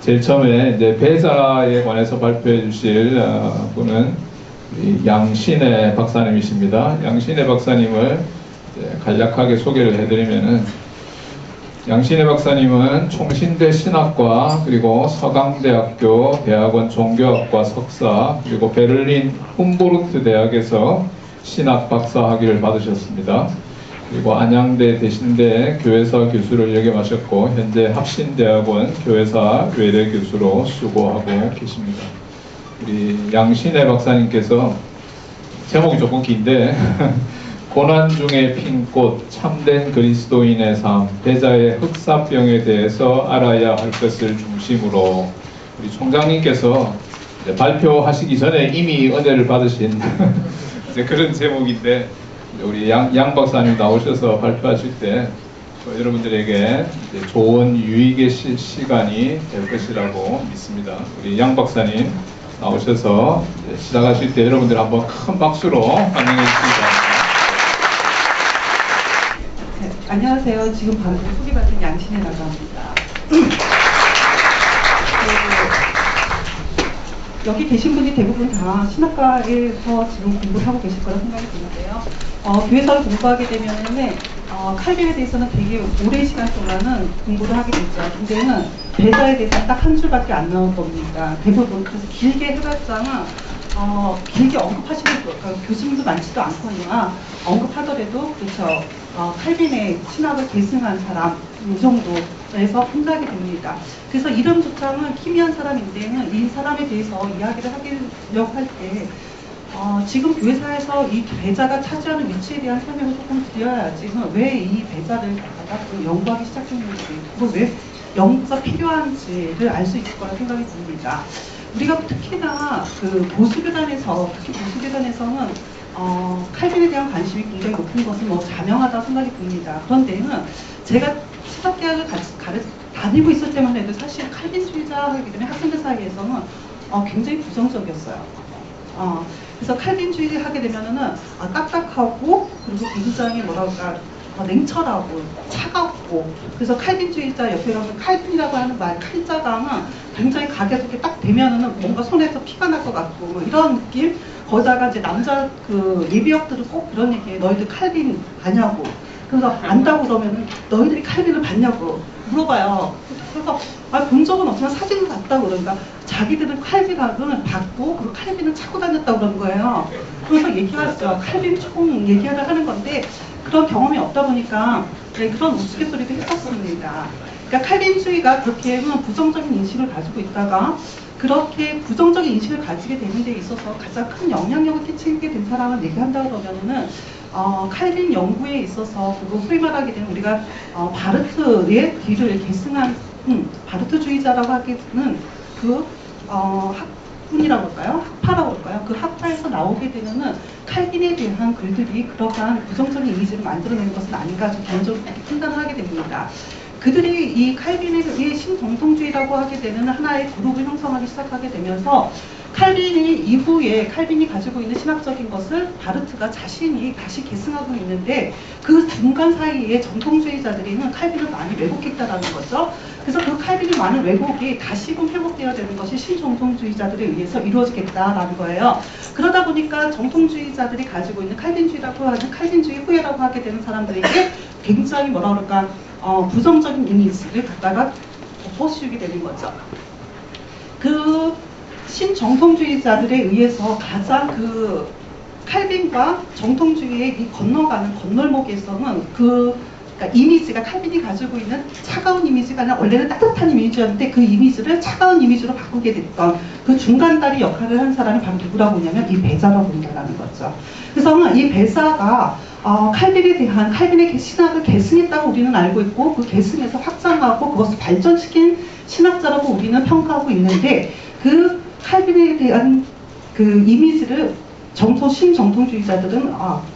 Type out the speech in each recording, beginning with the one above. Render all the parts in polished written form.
제일 처음에 이제 배자에 관해서 발표해 주실 분은 우리 양신혜 박사님이십니다. 양신혜 박사님을 간략하게 소개를 해드리면은, 양신혜 박사님은 총신대 신학과, 그리고 서강대학교 대학원 종교학과 석사, 그리고 베를린 훔보르트 대학에서 신학 박사 학위를 받으셨습니다. 그리고 안양대 대신대 교회사 교수를 역임하셨고, 현재 합신대학원 교회사 외래 교수로 수고하고 계십니다. 우리 양신혜 박사님께서, 제목이 조금 긴데 고난 중에 핀 꽃, 참된 그리스도인의 삶, 배자의 흑사병에 대해서 알아야 할 것을 중심으로, 우리 총장님께서 발표하시기 전에 이미 은혜를 받으신 그런 제목인데, 우리 양 박사님 나오셔서 발표하실 때 여러분들에게 좋은 유익의 시간이 될 것이라고 믿습니다. 우리 양 박사님 나오셔서 시작하실 때 여러분들 한번 큰 박수로 환영해 주시기 바랍니다. 네, 안녕하세요. 지금 방금 소개받은 양신혜라고 합니다. 여기 계신 분이 대부분 다 신학과에서 지금 공부를 하고 계실 거라 생각이 드는데요. 교회사를 공부하게 되면은 칼빈에 대해서는 되게 오랜 시간 동안은 공부를 하게 되죠. 근데는 배자에 대해서는 딱 한 줄밖에 안 나올 겁니다. 대부분. 그래서 길게 해봤자는 길게 언급하시는 교수님도 많지도 않거니와 언급하더라도, 그렇죠. 칼빈의 신학을 계승한 사람 이 정도에서 끝나게 됩니다. 그래서 이름조차는 희미한 사람인데는 이 사람에 대해서 이야기를 하려고 할 때 지금 교회사에서 이 배자가 차지하는 위치에 대한 설명을 조금 드려야지, 왜 이 배자를 갖다가 연구하기 시작했는지, 그리고 왜 연구가 필요한지를 알 수 있을 거라 생각이 듭니다. 우리가 특히나 그 보수교단에서, 특히 보수교단에서는 칼빈에 대한 관심이 굉장히 높은 것은 자명하다고 생각이 듭니다. 그런데는 제가 신학대학을 다니고 있을 때만 해도 사실 칼빈주의자이기 때문에 학생들 사이에서는 굉장히 부정적이었어요. 그래서 칼빈주의를 하게 되면은 딱딱하고, 그리고 굉장히 냉철하고 차갑고, 그래서 칼빈주의자 옆에 가면 칼빈이라고 하는 말, 칼자가 굉장히 가게속에 딱 대면은 뭔가 손에서 피가 날 것 같고 이런 느낌. 거기다가 이제 남자 그 예비역들은 꼭 그런 얘기해. 너희들 칼빈 아냐고. 그래서 안다고 그러면은 너희들이 칼빈을 봤냐고 물어봐요. 그래서 본 적은 없지만 사진을 봤다고. 그러니까 자기들은 칼빈을 봤고, 그리고 칼빈을 찾고 다녔다고 그런 거예요. 그래서 얘기하죠. 칼빈 총 얘기하다 하는 건데, 그런 경험이 없다 보니까 그런 우스갯소리도 했었습니다. 그러니까 칼빈주의가 그렇게 부정적인 인식을 가지고 있다가, 그렇게 부정적인 인식을 가지게 되는 데 있어서 가장 큰 영향력을 끼치게 된 사람을 얘기한다 그러면은 칼빈 연구에 있어서, 그리고 소위 말하게 되면 우리가 바르트의 뒤를 계승한 바르트주의자라고 하기는 그 학문이라고 할까요? 학파라고 할까요? 그 학파에서 나오게 되면은 칼빈에 대한 글들이 그러한 부정적인 이미지를 만들어내는 것은 아닌가, 좀 개인적으로 그렇게 판단을 하게 됩니다. 그들이 이 칼빈의 신정통주의라고 하게 되는 하나의 그룹을 형성하기 시작하게 되면서, 칼빈이 이후에 칼빈이 가지고 있는 신학적인 것을 바르트가 자신이 다시 계승하고 있는데, 그 중간 사이에 정통주의자들이는 칼빈을 많이 왜곡했다라는 거죠. 그래서 그 칼빈이 많은 왜곡이 다시금 회복되어야 되는 것이 신정통주의자들에 의해서 이루어지겠다라는 거예요. 그러다 보니까 정통주의자들이 가지고 있는 칼빈주의라고 하는, 칼빈주의 후예라고 하게 되는 사람들에게 굉장히 부정적인 이미지를 갖다가 덮어씌우게 되는 거죠. 그 신정통주의자들에 의해서 가장 그 칼빈과 정통주의의 이 건너가는 건널목에서는 그러니까 이미지가, 칼빈이 가지고 있는 차가운 이미지가 아니라 원래는 따뜻한 이미지였는데, 그 이미지를 차가운 이미지로 바꾸게 됐던 그 중간다리 역할을 한 사람이 바로 누구라고 보냐면 이 배자라고 본다는 거죠. 그래서 이 배자가 칼빈에 대한, 칼빈의 신학을 계승했다고 우리는 알고 있고, 그 계승해서 확장하고 그것을 발전시킨 신학자라고 우리는 평가하고 있는데, 그 칼빈에 대한 그 이미지를 신정통주의자들은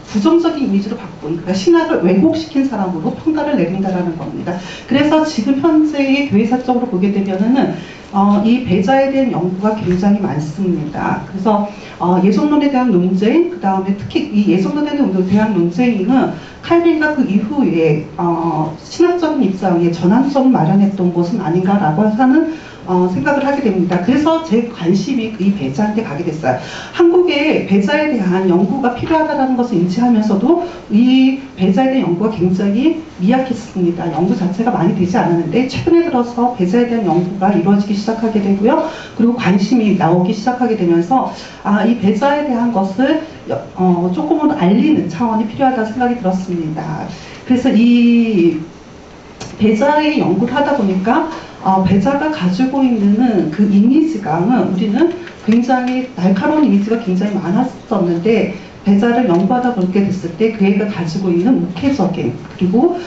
부정적인 이미지로 바꾼, 그러니까 신학을 왜곡시킨 사람으로 평가를 내린다라는 겁니다. 그래서 지금 현재의 교회사적으로 보게 되면은 이 배자에 대한 연구가 굉장히 많습니다. 그래서 예속론에 대한 논쟁, 그 다음에 특히 이 예속론에 대한 논쟁은 칼빈과 그 이후에 신학적인 입장에 전환점을 마련했던 것은 아닌가라고 하는 생각을 하게 됩니다. 그래서 제 관심이 이 배자한테 가게 됐어요. 한국에 배자에 대한 연구가 필요하다는 것을 인지하면서도 이 배자에 대한 연구가 굉장히 미약했습니다. 연구 자체가 많이 되지 않았는데 최근에 들어서 배자에 대한 연구가 이루어지기 시작하게 되고요. 그리고 관심이 나오기 시작하게 되면서 이 배자에 대한 것을 조금은 알리는 차원이 필요하다는 생각이 들었습니다. 그래서 이 배자의 연구를 하다 보니까 배자가 가지고 있는 그 이미지가 우리는 굉장히 날카로운 이미지가 굉장히 많았었는데 배자를 연구하다 보게 됐을 때 그 애가 가지고 있는 목회적인 그리고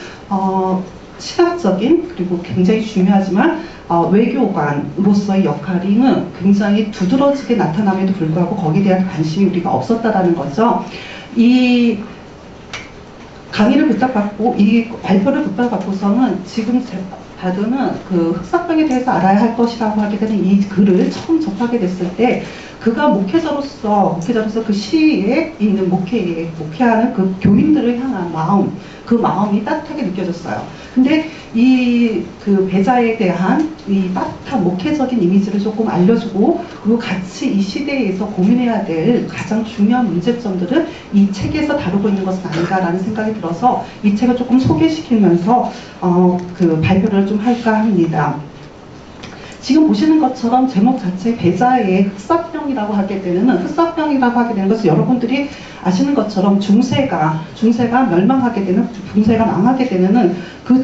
시각적인 그리고 굉장히 중요하지만 외교관으로서의 역할이 굉장히 두드러지게 나타남에도 불구하고 거기에 대한 관심이 우리가 없었다라는 거죠. 이 강의를 부탁받고 이 발표를 부탁받고서는 지금 다루는 그 흑사병에 대해서 알아야 할 것이라고 하게 되는 이 글을 처음 접하게 됐을 때 그가 목회자로서 그 시에 있는 목회하는 그 교인들을 향한 마음, 그 마음이 따뜻하게 느껴졌어요. 근데 그 배자에 대한 이 따뜻한 목회적인 이미지를 조금 알려주고 그리고 같이 이 시대에서 고민해야 될 가장 중요한 문제점들을 이 책에서 다루고 있는 것은 아닌가라는 생각이 들어서 이 책을 조금 소개시키면서 그 발표를 좀 할까 합니다. 지금 보시는 것처럼 제목 자체 배자의 흑사병이라고 하게 되는 것은 여러분들이 아시는 것처럼 중세가 멸망하게 되는, 중세가 망하게 되는 그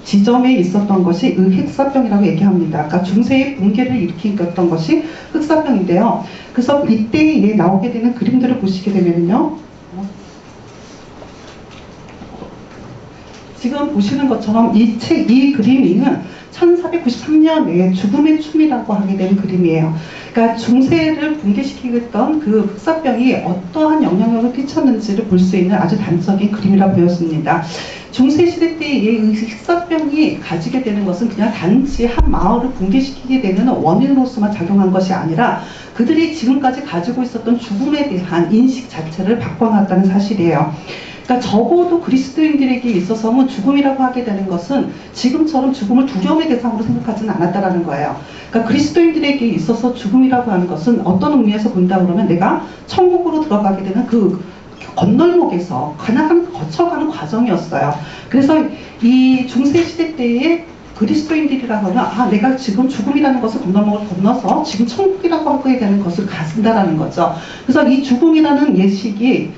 지점에 있었던 것이 흑사병이라고 얘기합니다. 그러니까 중세의 붕괴를 일으켰던 것이 흑사병인데요. 그래서 이때에 나오게 되는 그림들을 보시게 되면요. 지금 보시는 것처럼 이 그림은 1493년에 죽음의 춤이라고 하게 된 그림이에요. 그러니까 중세를 붕괴시키겠던 그 흑사병이 어떠한 영향력을 끼쳤는지를 볼 수 있는 아주 단적인 그림이라 보였습니다. 중세시대 때의 이 흑사병이 가지게 되는 것은 그냥 단지 한 마을을 붕괴시키게 되는 원인으로서만 작용한 것이 아니라 그들이 지금까지 가지고 있었던 죽음에 대한 인식 자체를 바꿔놨다는 사실이에요. 그러니까 적어도 그리스도인들에게 있어서는 죽음이라고 하게 되는 것은 지금처럼 죽음을 두려움의 대상으로 생각하지는 않았다라는 거예요. 그러니까 그리스도인들에게 있어서 죽음이라고 하는 것은 어떤 의미에서 본다 그러면 내가 천국으로 들어가게 되는 그 건널목에서 거쳐가는 과정이었어요. 그래서 이 중세시대 때에 그리스도인들이라고 하면 내가 지금 죽음이라는 것을 건널목을 건너서 지금 천국이라고 하게 되는 것을 가진다라는 거죠. 그래서 이 죽음이라는 예식이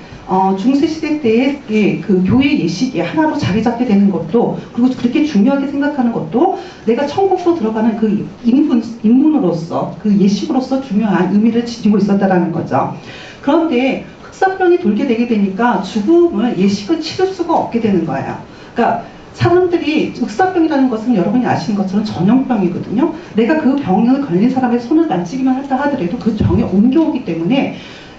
중세시대 때의 그 교회 예식이 하나로 자리 잡게 되는 것도 그리고 그렇게 중요하게 생각하는 것도 내가 천국으로 들어가는 그 인문으로서 그 예식으로서 중요한 의미를 지니고 있었다라는 거죠. 그런데 흑사병이 돌게 되게 되니까 죽음을 예식을 치를 수가 없게 되는 거예요. 그러니까 사람들이 흑사병이라는 것은 여러분이 아시는 것처럼 전염병이거든요. 내가 그 병을 걸린 사람의 손을 만지기만 한다 하더라도 그 병이 옮겨오기 때문에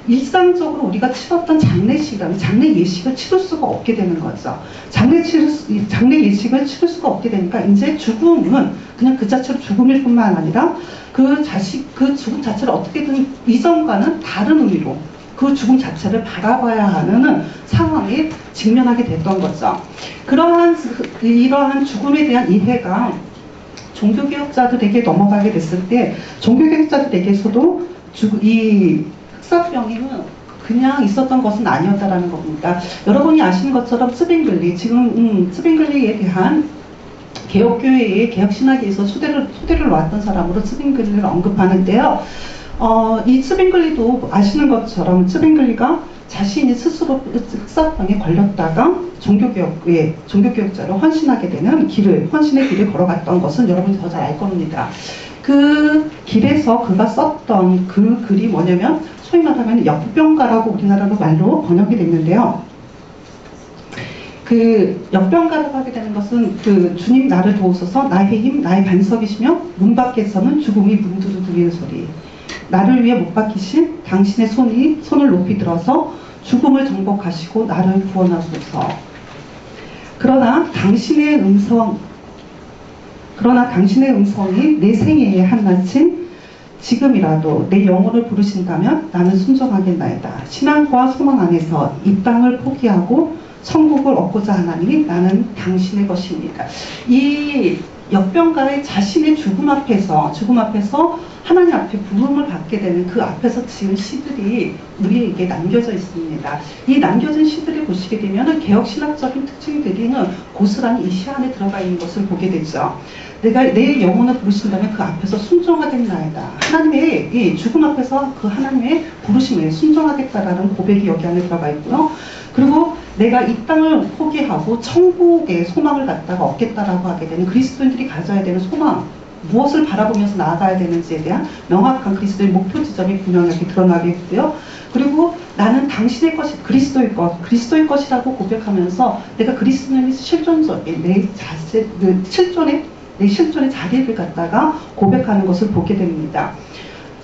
일상적으로 우리가 치렀던 장례식이라면 장례 예식을 치를 수가 없게 되는 거죠. 장례 예식을 치를 수가 없게 되니까 이제 죽음은 그냥 그 자체로 죽음일 뿐만 아니라 그 죽음 자체를 어떻게든 이전과는 다른 의미로 그 죽음 자체를 바라봐야 하는 상황에 직면하게 됐던 거죠. 이러한 죽음에 대한 이해가 종교개혁자들에게 넘어가게 됐을 때 종교개혁자들에게서도 이 흑사병이 그냥 있었던 것은 아니었다라는 겁니다. 여러분이 아시는 것처럼 스빙글리, 지금 스빙글리에 대한 개혁교회의 개혁신학에서 소대를 놓았던 사람으로 스빙글리를 언급하는데요. 이 스빙글리도 아시는 것처럼 스빙글리가 자신이 스스로 흑사병에 걸렸다가 종교개혁자로 헌신하게 되는 헌신의 길을 걸어갔던 것은 여러분이 더 잘 알 겁니다. 그 길에서 그가 썼던 그 글이 뭐냐면 소위 말하면 역병가라고 우리나라로 말로 번역이 됐는데요. 그 역병가라고 하게 되는 것은 그 주님 나를 도우소서 나의 힘 나의 반석이시며 문 밖에서는 죽음이 문두루두리는 소리 나를 위해 못 박히신 당신의 손을 높이 들어서 죽음을 정복하시고 나를 구원하소서. 그러나 당신의 음성이 내 생애에 한낱인 지금이라도 내 영혼을 부르신다면 나는 순종하겠나이다. 신앙과 소망 안에서 이 땅을 포기하고 천국을 얻고자 하나니 나는 당신의 것입니다. 이 역병가의 자신의 죽음 앞에서 하나님 앞에 부름을 받게 되는 그 앞에서 지은 시들이 우리에게 남겨져 있습니다. 이 남겨진 시들을 보시게 되면 개혁신학적인 특징들이 고스란히 이 시 안에 들어가 있는 것을 보게 되죠. 내가 내 영혼을 부르신다면 그 앞에서 순종하겠나이다. 하나님의 이 죽음 앞에서 그 하나님의 부르심에 순종하겠다라는 고백이 여기 안에 들어가 있고요. 그리고 내가 이 땅을 포기하고 천국의 소망을 갖다가 얻겠다라고 하게 되는 그리스도인들이 가져야 되는 소망, 무엇을 바라보면서 나아가야 되는지에 대한 명확한 그리스도의 목표 지점이 분명하게 드러나게 있고요. 그리고 나는 당신의 것이 그리스도의 것이라고 고백하면서 내가 그리스도인의 실존적인 내 자세, 내 실존의 자리를 갖다가 고백하는 것을 보게 됩니다.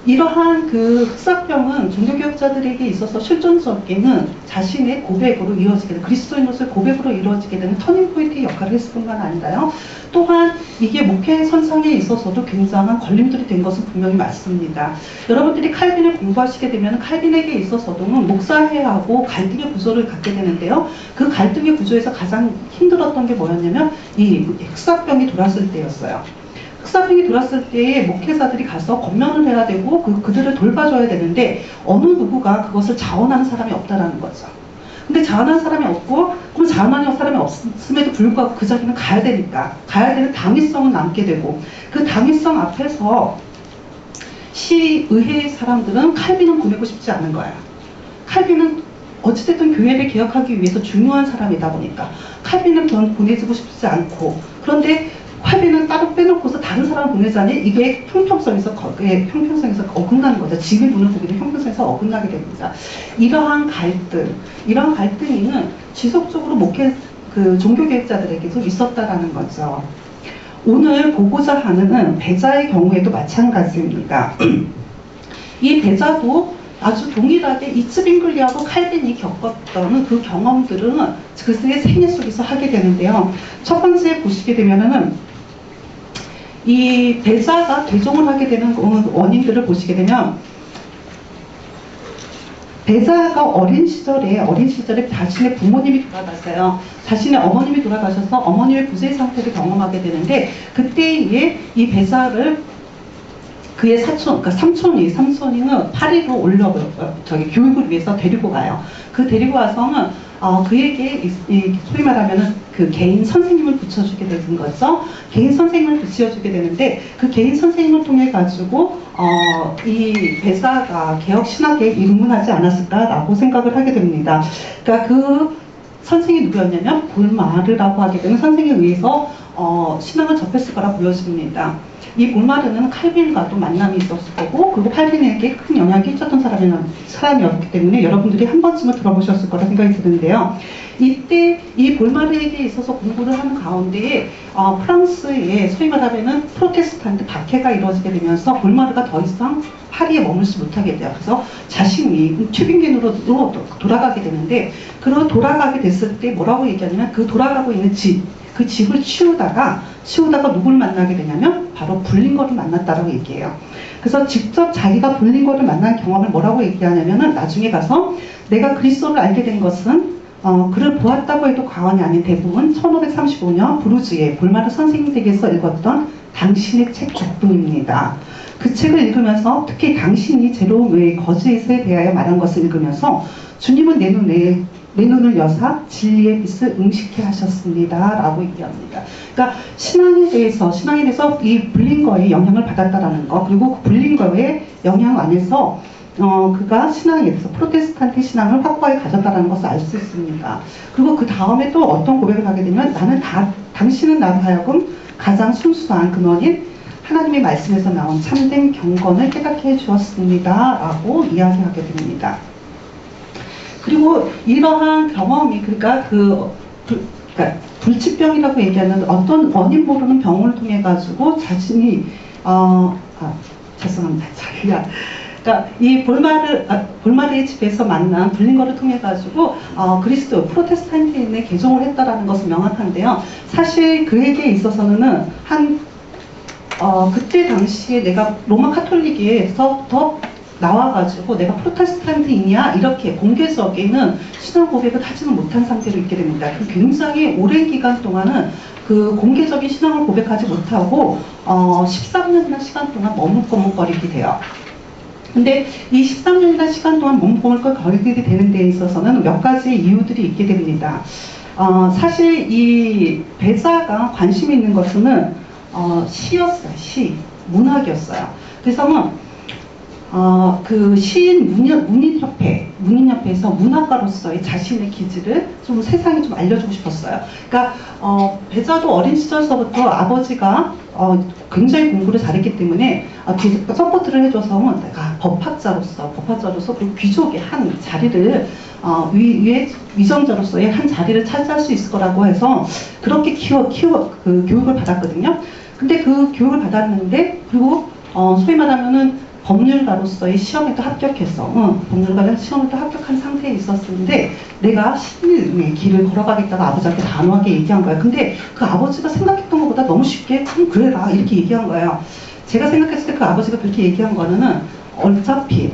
이러한 그 흑사병은 종교개혁자들에게 있어서 실존적인 자신의 고백으로 이루어지게 되는, 그리스도인으로서의 고백으로 이루어지게 되는 터닝포인트의 역할을 했을 뿐만 아니라요. 또한 이게 목회 선상에 있어서도 굉장한 걸림돌이 된 것은 분명히 맞습니다. 여러분들이 칼빈을 공부하시게 되면 칼빈에게 있어서도 목사회하고 갈등의 구조를 갖게 되는데요. 그 갈등의 구조에서 가장 힘들었던 게 뭐였냐면 이 흑사병이 돌았을 때였어요. 흑사병이 돌았을 때에 목회자들이 가서 권면을 해야 되고 그들을 돌봐줘야 되는데 어느 누구가 그것을 자원하는 사람이 없다라는 거죠. 근데 자원하는 사람이 없고 그럼 자원하는 사람이 없음에도 불구하고 그 자리는 가야 되니까 가야 되는 당위성은 남게 되고 그 당위성 앞에서 시의회의 사람들은 칼빈은 보내고 싶지 않은 거야. 칼빈은 어찌됐든 교회를 개혁하기 위해서 중요한 사람이다 보니까 칼빈은 보내주고 싶지 않고 그런데 칼빈은 따로 빼놓고서 다른 사람을 보내자니 이게 형평성에서 어긋나는 거죠. 지금 눈을 보기도 형평성에서 어긋나게 됩니다. 이러한 갈등이 지속적으로 종교개혁자들에게도 있었다라는 거죠. 오늘 보고자 하는 배자의 경우에도 마찬가지입니다. 이 배자도 아주 동일하게 이츠빙글리하고 칼빈이 겪었던 그 경험들은 그의 생애 속에서 하게 되는데요. 첫 번째 보시게 되면은 이 배자가 대종을 하게 되는 원인들을 보시게 되면 배자가 어린 시절에 자신의 부모님이 돌아가셔요. 자신의 어머님이 돌아가셔서 어머님의 부재 상태를 경험하게 되는데 그때에 이 배자를 그의 삼촌이는 파리로 교육을 위해서 데리고 가요. 그 데리고 와서는 그에게 소위 말하면은 그 개인 선생님을 붙여주게 되는 거죠. 개인 선생님을 붙여주게 되는데 그 개인 선생님을 통해 가지고 이 배사가 개혁 신학에 입문하지 않았을까라고 생각을 하게 됩니다. 그러니까 그 선생이 누구였냐면 볼마르라고 하게 되는 선생에 의해서 신앙을 접했을 거라 보여집니다. 이 볼마르는 칼빈과도 만남이 있었을 거고 그리고 칼빈에게 큰 영향을 끼쳤던 사람이었기 때문에 여러분들이 한 번쯤은 들어보셨을 거라 생각이 드는데요. 이때 이 볼마르에게 있어서 공부를 하는 가운데에 프랑스의 소위 말하면 프로테스탄트 박해가 이루어지게 되면서 볼마르가 더 이상 파리에 머물지 못하게 돼요. 그래서 자신이 튜빙겐으로 돌아가게 되는데 돌아가게 됐을 때 뭐라고 얘기하냐면 그 돌아가고 있는 그 집을 치우다가 누구를 만나게 되냐면 바로 블링거를 만났다라고 얘기해요. 그래서 직접 자기가 블링거를 만난 경험을 뭐라고 얘기하냐면은 나중에 가서 내가 그리스도를 알게 된 것은 그를 보았다고 해도 과언이 아닌 대부분 1535년 브루즈의 볼마르 선생님 댁에서 읽었던 당신의 책 덕분입니다. 그 책을 읽으면서 특히 당신이 제로움의 거짓에 대하여 말한 것을 읽으면서 주님은 내 눈을 여사 진리의 빛을 응식케 하셨습니다. 라고 얘기합니다. 그러니까 신앙에 대해서 이 블링거의 영향을 받았다라는 거, 그리고 그 블링거의 영향 안에서 그가 신앙에 대해서 프로테스탄트 신앙을 확고하게 가졌다는 것을 알 수 있습니다. 그리고 그 다음에 또 어떤 고백을 하게 되면 당신은 나로 하여금 가장 순수한 근원인 하나님의 말씀에서 나온 참된 경건을 깨닫게 해주었습니다. 라고 이야기하게 됩니다. 그리고 이러한 경험이 그러니까 불치병이라고 얘기하는 어떤 원인 모르는 병을 통해 가지고 자신이 죄송합니다. 그러니까 이 볼마르의 집에서 만난 블링거를 통해 가지고 그리스도 프로테스탄트인의 개종을 했다라는 것은 명확한데요. 사실 그에게 있어서는 그때 당시에 내가 로마 카톨릭에서 더 나와가지고 내가 프로테스탄트이냐 이렇게 공개적인 신앙 고백을 하지는 못한 상태로 있게 됩니다. 굉장히 오랜 기간 동안은 그 공개적인 신앙을 고백하지 못하고 13년이나 시간 동안 머뭇거리게 돼요. 근데 이 13년이나 시간 동안 머뭇거리게 되는 데 있어서는 몇 가지 이유들이 있게 됩니다. 사실 이 배자가 관심 있는 것은 시였어요. 문학이었어요. 그래서는 그 시인 문인협회에서 문학가로서의 자신의 기질을 좀 세상에 좀 알려주고 싶었어요. 그러니까 배자도 어린 시절서부터 아버지가 굉장히 공부를 잘했기 때문에 뒤에서 서포트를 해줘서 내가 법학자로서 그리고 귀족의 한 자리를 위정자로서의 한 자리를 차지할 수 있을 거라고 해서 그렇게 그 교육을 받았거든요. 근데 그 교육을 받았는데 그리고 소위 말하면은 법률가로서의 시험에도 합격해서 법률가 시험에도 합격한 상태에 있었는데 내가 신의 길을 걸어가겠다고 아버지한테 단호하게 얘기한 거예요. 근데 그 아버지가 생각했던 것보다 너무 쉽게 그래라 이렇게 얘기한 거예요. 제가 생각했을 때 그 아버지가 그렇게 얘기한 거는 어차피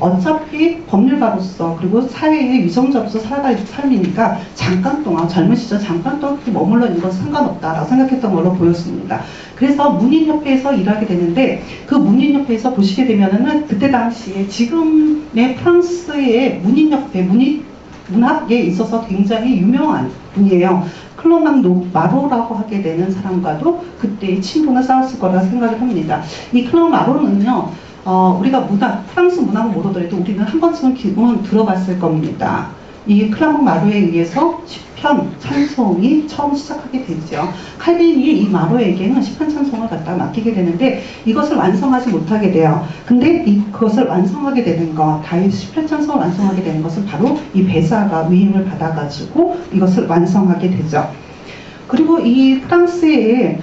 법률가로서 그리고 사회의 위정자로서 살아갈 삶이니까 잠깐 동안 젊은 시절 잠깐 동안 머물러 있는 건 상관없다라고 생각했던 걸로 보였습니다. 그래서 문인협회에서 일하게 되는데 그 문인협회에서 보시게 되면은 그때 당시에 지금의 프랑스의 문인협회 문학에 있어서 굉장히 유명한 분이에요. 클로망 마로라고 하게 되는 사람과도 그때 친분을 쌓았을 거라 생각을 합니다. 이 클로망 마로는요. 우리가 프랑스 문학을 모르더라도 우리는 한 번쯤은 들어봤을 겁니다. 이 클라몽 마루에 의해서 시편 찬송이 처음 시작하게 되죠. 칼빈이 이 마루에게는 시편 찬송을 갖다 맡기게 되는데 이것을 완성하지 못하게 돼요. 근데 그것을 완성하게 되는 다윗 시편 찬송을 완성하게 되는 것은 바로 이 배자가 위임을 받아가지고 이것을 완성하게 되죠. 그리고 이 프랑스의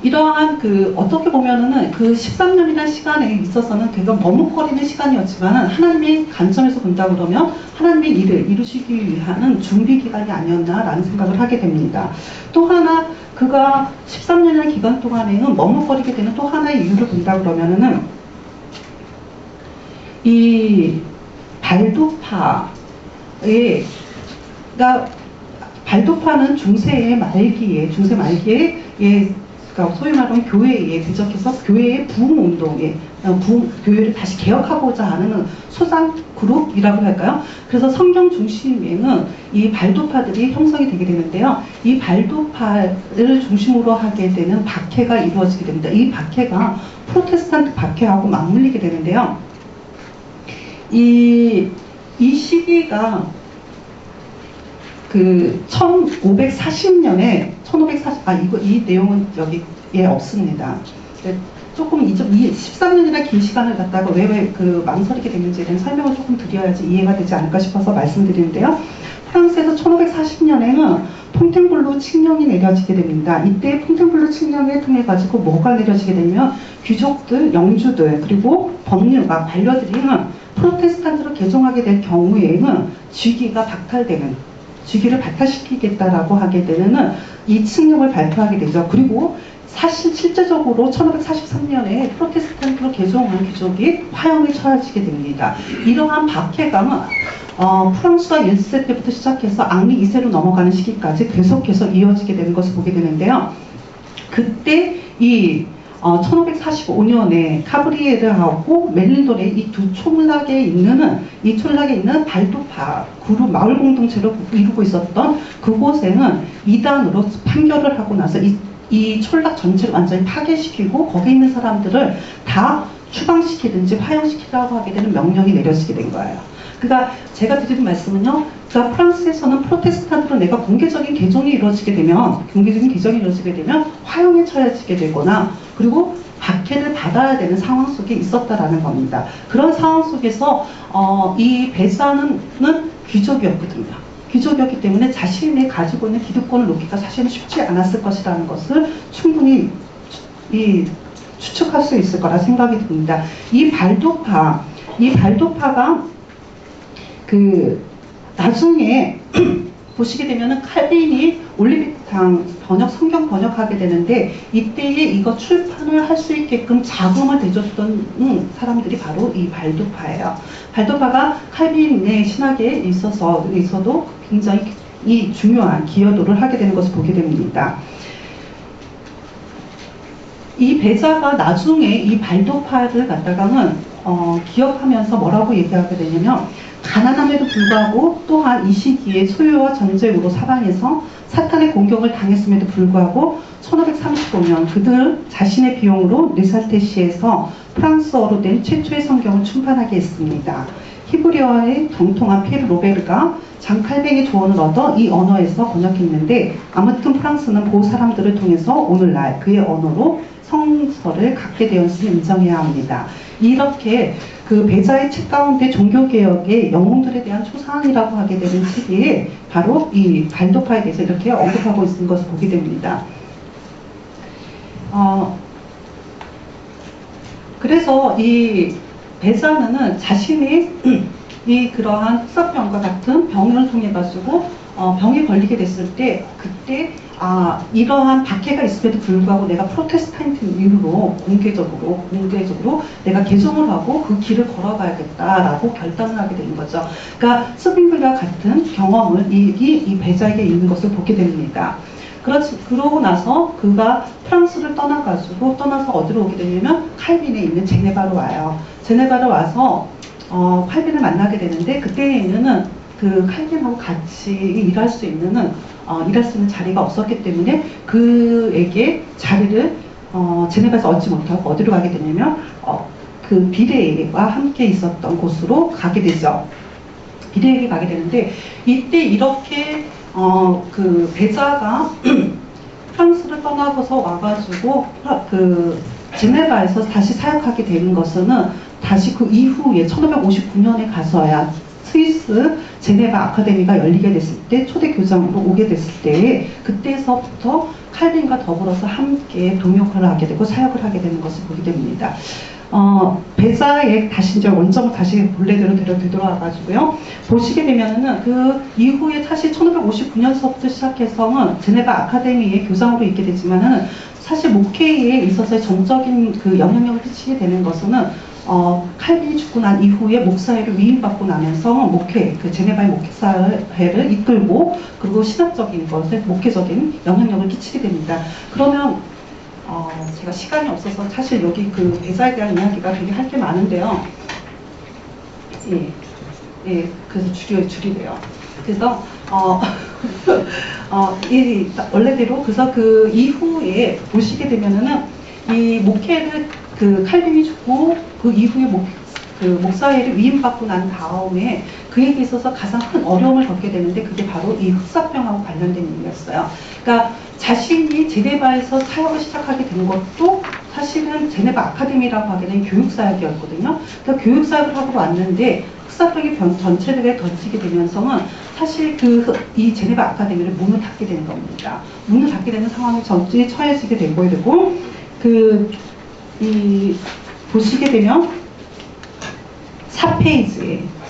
이러한 어떻게 보면은 그 13년이라는 시간에 있어서는 되게 머뭇거리는 시간이었지만 하나님의 관점에서 본다 그러면 하나님의 일을 이루시기 위한 준비 기간이 아니었나라는 생각을 하게 됩니다. 또 하나 그가 13년이라는 기간 동안에는 머뭇거리게 되는 또 하나의 이유를 본다 그러면은 이 발도파는 중세 말기에 그러니까 소위 말하면 교회에 대적해서 교회의 부흥운동에 교회를 다시 개혁하고자 하는 소장 그룹이라고 할까요? 그래서 성경 중심에는 이 발도파들이 형성이 되게 되는데요. 이 발도파를 중심으로 하게 되는 박해가 이루어지게 됩니다. 이 박해가 프로테스탄트 박해하고 맞물리게 되는데요. 이 시기가 그 1540년에 이 내용은 여기에 없습니다. 조금 13년이나 긴 시간을 갖다가 왜 망설이게 됐는지에 대한 설명을 조금 드려야지 이해가 되지 않을까 싶어서 말씀드리는데요. 프랑스에서 1540년에는 퐁텐블로 칙령이 내려지게 됩니다. 이때 퐁텐블로 칙령을 통해 가지고 뭐가 내려지게 되면 귀족들, 영주들, 그리고 법률가, 반려들이는 프로테스탄트로 개종하게 될 경우에는 직위를 박탈시키겠다라고 하게 되는 이 칙령을 발표하게 되죠. 그리고 사실 실제적으로 1543년에 프로테스탄트로 개종한 귀족이 화형에 처해지게 됩니다. 이러한 박해감은 프랑스와 1세 때부터 시작해서 앙리 2세로 넘어가는 시기까지 계속해서 이어지게 되는 것을 보게 되는데요. 그때 이 1545년에 카브리에르하고 멜린돌의 이 두 촌락에 있는 발도파 그룹 마을 공동체로 이루고 있었던 그곳에는 이단으로 판결을 하고 나서 이 촌락 전체를 완전히 파괴시키고 거기 있는 사람들을 다 추방시키든지 화형시키라고 하게 되는 명령이 내려지게 된 거예요. 그러니까 제가 드리는 말씀은요. 그러니까 프랑스에서는 프로테스탄트로 내가 공개적인 개종이 이루어지게 되면 화형에 처해지게 되거나 그리고 박해를 받아야 되는 상황 속에 있었다라는 겁니다. 그런 상황 속에서 이 배자는 귀족이었거든요. 귀족이었기 때문에 자신이 가지고 있는 기득권을 놓기가 사실은 쉽지 않았을 것이라는 것을 충분히 추측할 수 있을 거라 생각이 듭니다. 이 발도파가 나중에 보시게 되면은 칼빈이 성경 번역하게 되는데 이때에 이거 출판을 할 수 있게끔 자금을 대줬던 사람들이 바로 이 발도파예요. 발도파가 칼빈의 신학에 있어도 굉장히 이 중요한 기여도를 하게 되는 것을 보게 됩니다. 이 배자가 나중에 이 발도파를 갖다가는 기억하면서 뭐라고 얘기하게 되냐면, 가난함에도 불구하고 또한 이 시기에 소요와 전쟁으로 사방에서 사탄의 공격을 당했음에도 불구하고 1535년 그들 자신의 비용으로 르살테시에서 프랑스어로 된 최초의 성경을 출판하게 했습니다. 히브리어의 정통한 피에르 로베르가 장 칼뱅의 조언을 얻어 이 언어에서 번역했는데, 아무튼 프랑스는 그 사람들을 통해서 오늘날 그의 언어로 성서를 갖게 되었음을 인정해야 합니다. 이렇게 그 배자의 책 가운데 종교개혁의 영웅들에 대한 초상이라고 하게 되는 책이 바로 이 발도파에 대해서 이렇게 언급하고 있는 것을 보게 됩니다. 그래서 이 배자는 자신이 이 그러한 흑사병과 같은 병을 통해 가지고 병에 걸리게 됐을 때, 그때 이러한 박해가 있음에도 불구하고 내가 프로테스탄트 이후로 공개적으로 내가 개종을 하고 그 길을 걸어가야겠다라고 결단을 하게 되는 거죠. 그러니까 스핑글과 같은 경험을 이 배자에게 있는 것을 보게 됩니다. 그러고 나서 그가 프랑스를 떠나서 어디로 오게 되냐면 칼빈에 있는 제네바로 와요. 제네바로 와서 칼빈을 만나게 되는데, 그때에는 그 칼빈하고 같이 일할 수 있는 자리가 없었기 때문에 그에게 자리를 제네바에서 얻지 못하고 어디로 가게 되냐면 그 비레와 함께 있었던 곳으로 가게 되죠. 비레에게 가게 되는데, 이때 이렇게 그 배자가 프랑스를 떠나고서 와가지고 그 제네바에서 다시 사역하게 되는 것은 다시 그 이후에 1559년에 가서야 스위스 제네바 아카데미가 열리게 됐을 때, 초대 교장으로 오게 됐을 때에 그때서부터 칼빈과 더불어서 함께 동역을 하게 되고 사역을 하게 되는 것을 보게 됩니다. 배자의 다시 이제 원점을 다시 본래대로 되돌아와가지고요. 보시게 되면은 그 이후에 사실 1559년서부터 시작해서는 제네바 아카데미의 교장으로 있게 되지만은, 사실 목회에 있어서의 정적인 그 영향력을 끼치게 되는 것은 칼빈이 죽고 난 이후에 목사회를 위임받고 나면서 그 제네바의 목사회를 이끌고, 그리고 신학적인 것에 목회적인 영향력을 끼치게 됩니다. 그러면 제가 시간이 없어서 사실 여기 그 배자에 대한 이야기가 되게 할 게 많은데요. 그래서 줄이래요. 그래서 원래대로 그래서 그 이후에 보시게 되면은 이 목회를 그 칼빈이 죽고 그 이후에 목사회를 위임받고 난 다음에 그에게 있어서 가장 큰 어려움을 겪게 되는데, 그게 바로 이 흑사병하고 관련된 일이었어요. 그러니까 자신이 제네바에서 사역을 시작하게 된 것도 사실은 제네바 아카데미라고 하게 된 교육사역이었거든요. 그러니까 교육사역을 하고 왔는데 흑사병이 전체를 던지게 되면서는 사실 이 제네바 아카데미를 문을 닫게 되는 겁니다. 문을 닫게 되는 상황에 전체에 처해지게 되고, 보시게 되면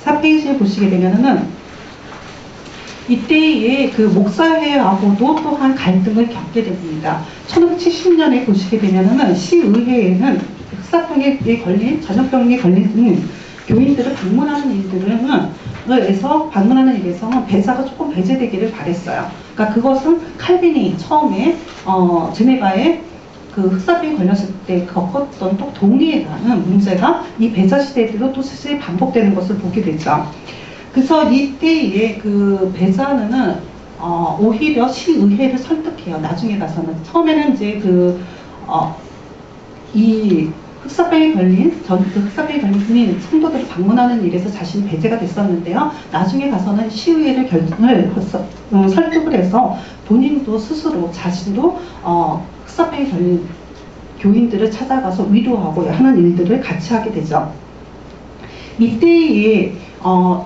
4페이지에 보시게 되면은 이때의 그 목사회하고도 또한 갈등을 겪게 됩니다. 1570년에 보시게 되면은 시의회에는 흑사병에 걸린, 전염병에 걸린 교인들을 방문하는 일에서는 배자가 조금 배제되기를 바랬어요. 그러니까 그것은 칼빈이 처음에 제네바에 그 흑사병에 걸렸을 때 겪었던 또 동의라는 문제가 이 배자 시대에도 또 스스로 반복되는 것을 보게 되죠. 그래서 이때에 그 배자는 오히려 시의회를 설득해요. 나중에 가서는. 처음에는 이제 이 흑사병에 걸린 성도들을 방문하는 일에서 자신이 배제가 됐었는데요. 나중에 가서는 시의회를 설득을 해서 본인도 스스로 자신도 흑사병에 걸린 교인들을 찾아가서 위로하고 하는 일들을 같이 하게 되죠. 이때에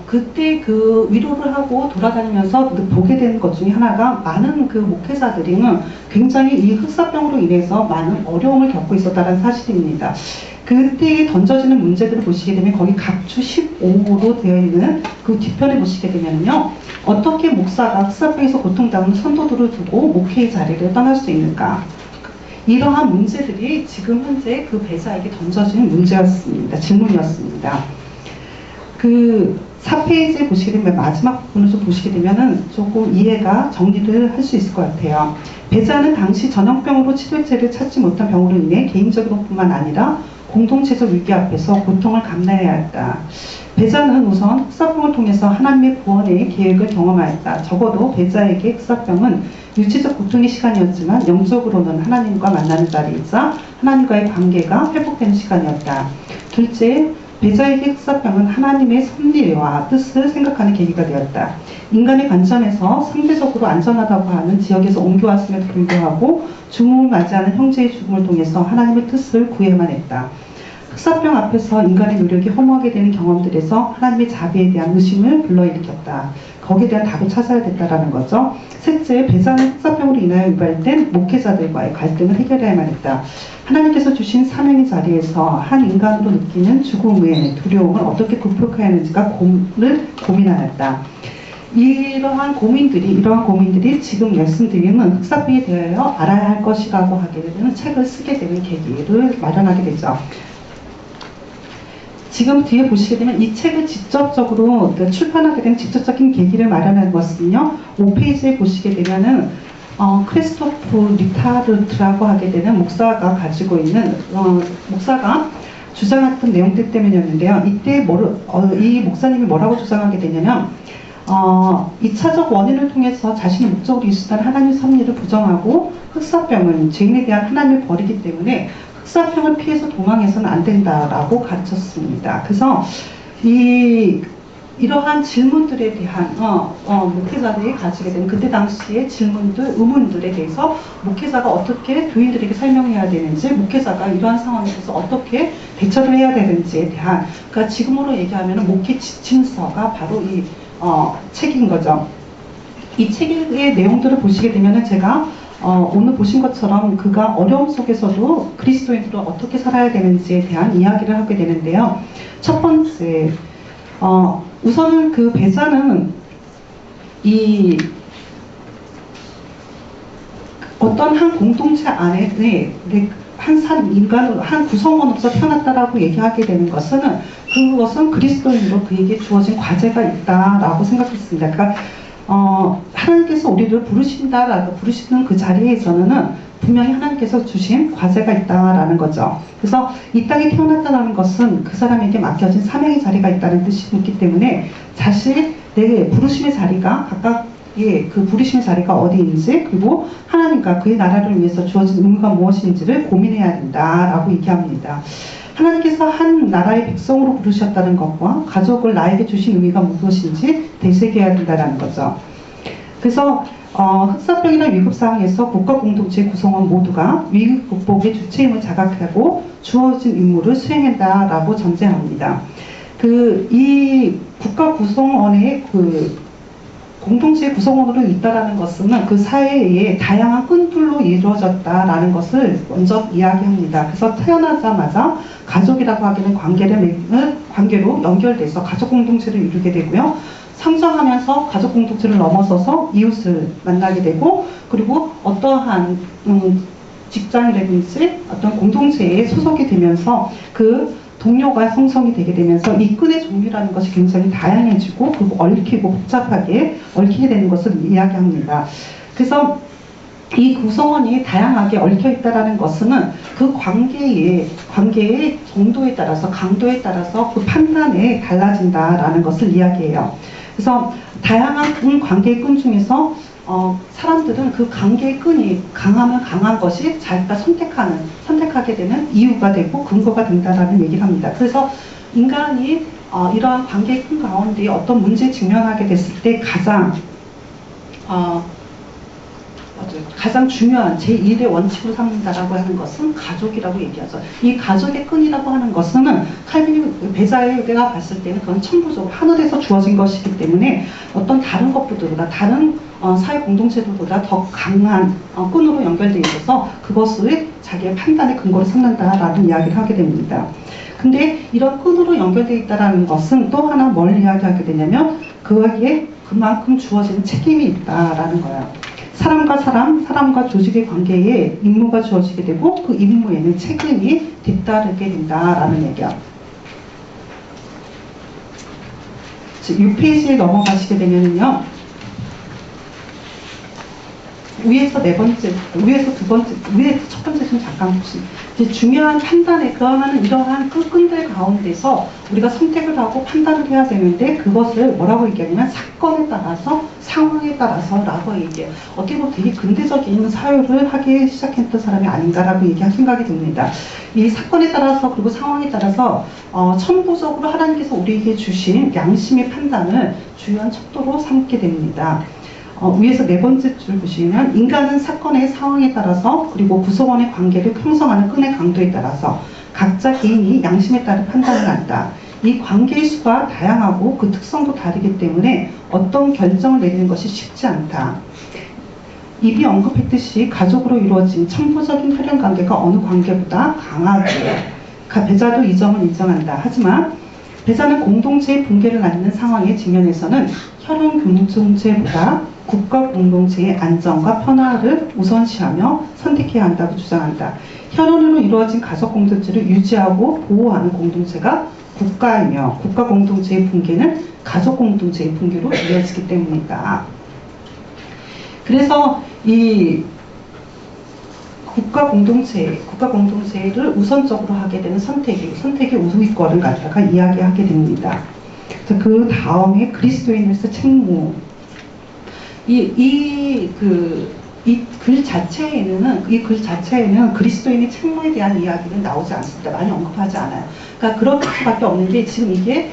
그때 그 위로를 하고 돌아다니면서 보게 된 것 중에 하나가, 많은 그 목회자들이 굉장히 이 흑사병으로 인해서 많은 어려움을 겪고 있었다는 사실입니다. 그때 던져지는 문제들을 보시게 되면 거기 각주 15호로 되어 있는 그 뒤편에 보시게 되면요. 어떻게 목사가 흑사병에서 고통당하는 성도들을 두고 목회의 자리를 떠날 수 있는가? 이러한 문제들이 지금 현재 그 배사에게 던져진 문제였습니다. 질문이었습니다. 그 4페이지에 보시게 되면 마지막 부분을 좀 보시게 되면은 조금 이해가 정리를 할 수 있을 것 같아요. 배자는 당시 전염병으로 치료제를 찾지 못한 병으로 인해 개인적으로뿐만 아니라 공동체적 위기 앞에서 고통을 감내해야 했다. 배자는 우선 흑사병을 통해서 하나님의 구원의 계획을 경험하였다. 적어도 배자에게 흑사병은 육체적 고통의 시간이었지만 영적으로는 하나님과 만나는 자리이자 하나님과의 관계가 회복되는 시간이었다. 둘째, 배자에게 흑사병은 하나님의 섭리와 뜻을 생각하는 계기가 되었다. 인간의 관점에서 상대적으로 안전하다고 하는 지역에서 옮겨왔음에도 불구하고 죽음을 맞이하는 형제의 죽음을 통해서 하나님의 뜻을 구해만 했다. 흑사병 앞에서 인간의 노력이 허무하게 되는 경험들에서 하나님의 자비에 대한 의심을 불러일으켰다. 거기에 대한 답을 찾아야 됐다라는 거죠. 셋째, 배자는 흑사병으로 인하여 유발된 목회자들과의 갈등을 해결해야만 했다. 하나님께서 주신 사명의 자리에서 한 인간으로 느끼는 죽음의 두려움을 어떻게 극복해야 하는지가 고민하였다. 이러한 고민들이 지금 말씀드리는 흑사병에 대하여 알아야 할 것이라고 하게 되는 책을 쓰게 되는 계기를 마련하게 되죠. 지금 뒤에 보시게 되면 이 책을 직접적으로 출판하게 된 직접적인 계기를 마련한 것은요. 5페이지에 보시게 되면은 크리스토프 리타르트라고 하게 되는 목사가 가지고 있는 목사가 주장했던 내용들 때문이었는데요. 이때 이 목사님이 뭐라고 주장하게 되냐면 2차적 원인을 통해서 자신의 목적으로 이수한 하나님의 섭리를 부정하고 흑사병은 죄인에 대한 하나님을 버리기 때문에 흑사병을 피해서 도망해서는 안 된다라고 가르쳤습니다. 그래서 이러한 질문들에 대한 목회자들이 가지게 된 그때 당시의 의문들에 대해서 목회자가 어떻게 교인들에게 설명해야 되는지, 목회자가 이러한 상황에 대해서 어떻게 대처를 해야 되는지에 대한, 그러니까 지금으로 얘기하면 목회 지침서가 바로 이 책인 거죠. 이 책의 내용들을 보시게 되면은 제가 오늘 보신 것처럼 그가 어려움 속에서도 그리스도인으로 어떻게 살아야 되는지에 대한 이야기를 하게 되는데요. 첫 번째, 우선은 그 배자는 어떤 한 공동체 안에 인간으로, 한 구성원으로서 태어났다라고 얘기하게 되는 것은 그것은 그리스도인으로 그에게 주어진 과제가 있다라고 생각했습니다. 그러니까 하나님께서 우리를 부르시는 그 자리에서는 분명히 하나님께서 주신 과제가 있다라는 거죠. 그래서 이 땅에 태어났다는 것은 그 사람에게 맡겨진 사명의 자리가 있다는 뜻이 있기 때문에 사실 내 부르심의 자리가 각각의 그 부르심의 자리가 어디인지, 그리고 하나님과 그의 나라를 위해서 주어진 의무가 무엇인지를 고민해야 된다라고 얘기합니다. 하나님께서 한 나라의 백성으로 부르셨다는 것과 가족을 나에게 주신 의미가 무엇인지 되새겨야 된다는 거죠. 그래서 흑사병이나 위급 상황에서 국가 공동체 구성원 모두가 위기 극복의 주체임을 자각하고 주어진 임무를 수행한다라고 전제합니다. 이 국가 구성원의 공동체 구성원으로 있다라는 것은 그 사회의 다양한 끈들로 이루어졌다라는 것을 먼저 이야기합니다. 그래서 태어나자마자 가족이라고 하기는 관계로 연결돼서 가족 공동체를 이루게 되고요. 성장하면서 가족 공동체를 넘어서서 이웃을 만나게 되고, 그리고 어떠한 직장이라든지 어떤 공동체에 소속이 되면서 그 동료가 형성이 되게 되면서 이 끈의 종류라는 것이 굉장히 다양해지고, 그리고 얽히고 복잡하게 얽히게 되는 것을 이야기합니다. 그래서 이 구성원이 다양하게 얽혀 있다라는 것은 그 관계의 정도에 따라서, 강도에 따라서 그 판단에 달라진다라는 것을 이야기해요. 그래서 다양한 관계의 끈 중에서 사람들은 그 관계의 끈이 강하면 강한 것이 자기가 선택하게 되는 이유가 되고 근거가 된다라는 얘기를 합니다. 그래서 인간이 이러한 관계의 끈 가운데 어떤 문제에 직면하게 됐을 때 가장 가장 중요한 제1의 원칙으로 삼는다라고 하는 것은 가족이라고 얘기하죠. 이 가족의 끈이라고 하는 것은 칼빈 배자가 봤을 때는 그건 천부적으로 하늘에서 주어진 것이기 때문에 어떤 다른 것보다 다른 사회 공동체들보다 더 강한 끈으로 연결되어 있어서 그것을 자기의 판단의 근거로 삼는다라는 이야기를 하게 됩니다. 근데 이런 끈으로 연결되어 있다는 것은 또 하나 뭘 이야기하게 되냐면 그에게 그만큼 주어지는 책임이 있다라는 거예요. 사람과 사람과 조직의 관계에 임무가 주어지게 되고 그 임무에는 책임이 뒤따르게 된다라는 얘기야. 6페이지에 넘어가시게 되면요. 위에서 첫 번째 좀 잠깐 보시면 이제 중요한 판단에 그러한 이러한 끈들 가운데서 우리가 선택을 하고 판단을 해야 되는데 그것을 뭐라고 얘기하냐면 사건에 따라서 상황에 따라서라고 얘기해요. 어떻게 보면 되게 근대적인 사유를 하기 시작했던 사람이 아닌가라고 생각이 듭니다. 이 사건에 따라서 그리고 상황에 따라서 천부적으로 하나님께서 우리에게 주신 양심의 판단을 주요한 척도로 삼게 됩니다. 위에서 네 번째 줄 보시면 인간은 사건의 상황에 따라서 그리고 구성원의 관계를 형성하는 끈의 강도에 따라서 각자 개인이 양심에 따른 판단을 한다. 이 관계의 수가 다양하고 그 특성도 다르기 때문에 어떤 결정을 내리는 것이 쉽지 않다. 이미 언급했듯이 가족으로 이루어진 천부적인 혈연관계가 어느 관계보다 강하고 배자도 이 점을 인정한다. 하지만 배자는 공동체의 붕괴를 낳는 상황에 직면해서는 혈연 공동체보다 국가 공동체의 안정과 편화를 우선시하며 선택해야 한다고 주장한다. 혈연으로 이루어진 가족 공동체를 유지하고 보호하는 공동체가 국가이며 국가 공동체의 붕괴는 가족 공동체의 붕괴로 이어지기 때문이다. 그래서 이 국가 공동체를 우선적으로 하게 되는 선택의 우위권을 갖다가 이야기하게 됩니다. 그 다음에 그리스도인으로서 책무. 이 글 자체에는 그리스도인의 책무에 대한 이야기는 나오지 않습니다. 많이 언급하지 않아요. 그러니까 그럴 수밖에 없는 게 지금 이게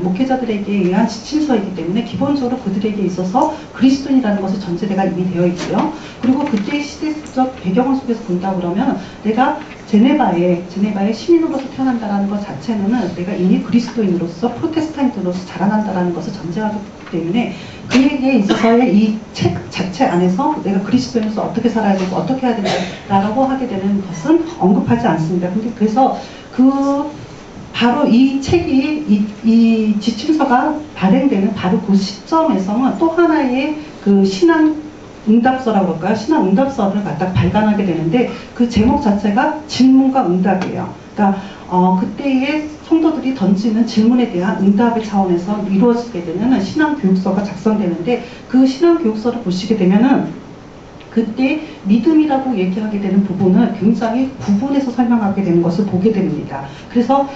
목회자들에게 의한 지침서이기 때문에 기본적으로 그들에게 있어서 그리스도인이라는 것의 전제대가 이미 되어 있고요. 그리고 그때의 시대적 배경 속에서 본다 그러면 내가 제네바의 시민으로서 태어난다는 것 자체는 내가 이미 그리스도인으로서 프로테스탄트로서 자라난다는 것을 전제하기 때문에 그에게 있어서의 이 책 자체 안에서 내가 그리스도인으로서 어떻게 살아야 되고 어떻게 해야 된다라고 하게 되는 것은 언급하지 않습니다. 근데 그래서 바로 이 책이 이 지침서가 발행되는 바로 그 시점에서는 또 하나의 그 신앙 응답서라고 할까요? 신앙 응답서를 갖다 발간하게 되는데 그 제목 자체가 질문과 응답이에요. 그러니까 그때의 성도들이 던지는 질문에 대한 응답의 차원에서 이루어지게 되면 신앙 교육서가 작성되는데 그 신앙 교육서를 보시게 되면은 그때 믿음이라고 얘기하게 되는 부분을 굉장히 구분해서 설명하게 되는 것을 보게 됩니다. 그래서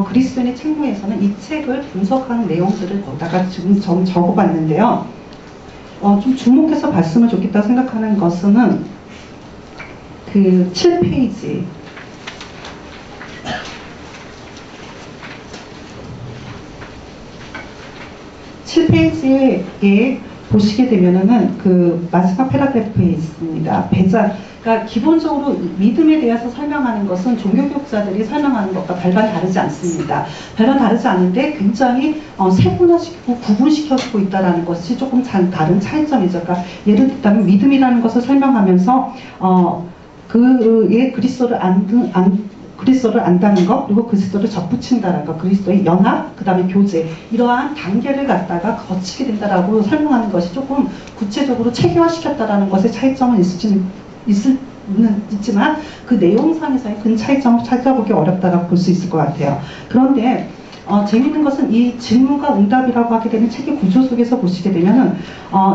그리스도인의 책무에서는 이 책을 분석하는 내용들을 거기다가 지금 적어봤는데요. 좀 주목해서 봤으면 좋겠다 생각하는 것은 그 7페이지. 7페이지에 보시게 되면은 그 마지막 패러그래프에 있습니다. 그러니까 기본적으로 믿음에 대해서 설명하는 것은 종교교육자들이 설명하는 것과 별반 다르지 않습니다. 별반 다르지 않은데 굉장히 세분화시키고 구분시켜주고 있다는 것이 조금 다른 차이점이죠. 그러니까 예를 들면 믿음이라는 것을 설명하면서 그의 그리스도를 안다는 것, 그리고 그리스도를 접붙인다는 것, 그리스도의 연합, 그 다음에 교제, 이러한 단계를 갖다가 거치게 된다라고 설명하는 것이 조금 구체적으로 체계화시켰다라는 것의 차이점은 있지만 그 내용상에서의 큰 차이점을 찾아보기 어렵다라고 볼 수 있을 것 같아요. 그런데 재미있는 것은 이 질문과 응답이라고 하게 되는 책의 구조 속에서 보시게 되면은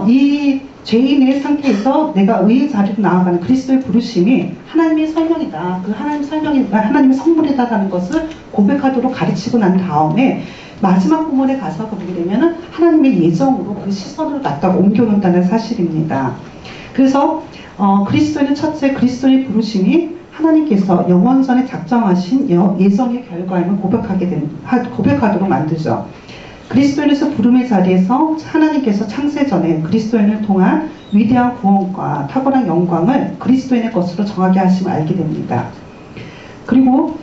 이 죄인의 상태에서 내가 의의 자리로 나아가는 그리스도의 부르심이 하나님의 설명이다. 그 하나님의 선물이다라는 것을 고백하도록 가르치고 난 다음에 마지막 부분에 가서 보게 되면은 하나님의 예정으로 그 시선을 갖다가 옮겨놓는다는 사실입니다. 그래서 그리스도의 첫째 그리스도의 부르심이 하나님께서 영원전에 작정하신 예정의 결과임을 고백하도록 만들죠. 그리스도인에서 부름의 자리에서 하나님께서 창세 전에 그리스도인을 통한 위대한 구원과 탁월한 영광을 그리스도인의 것으로 정하게 하심을 알게 됩니다. 그리고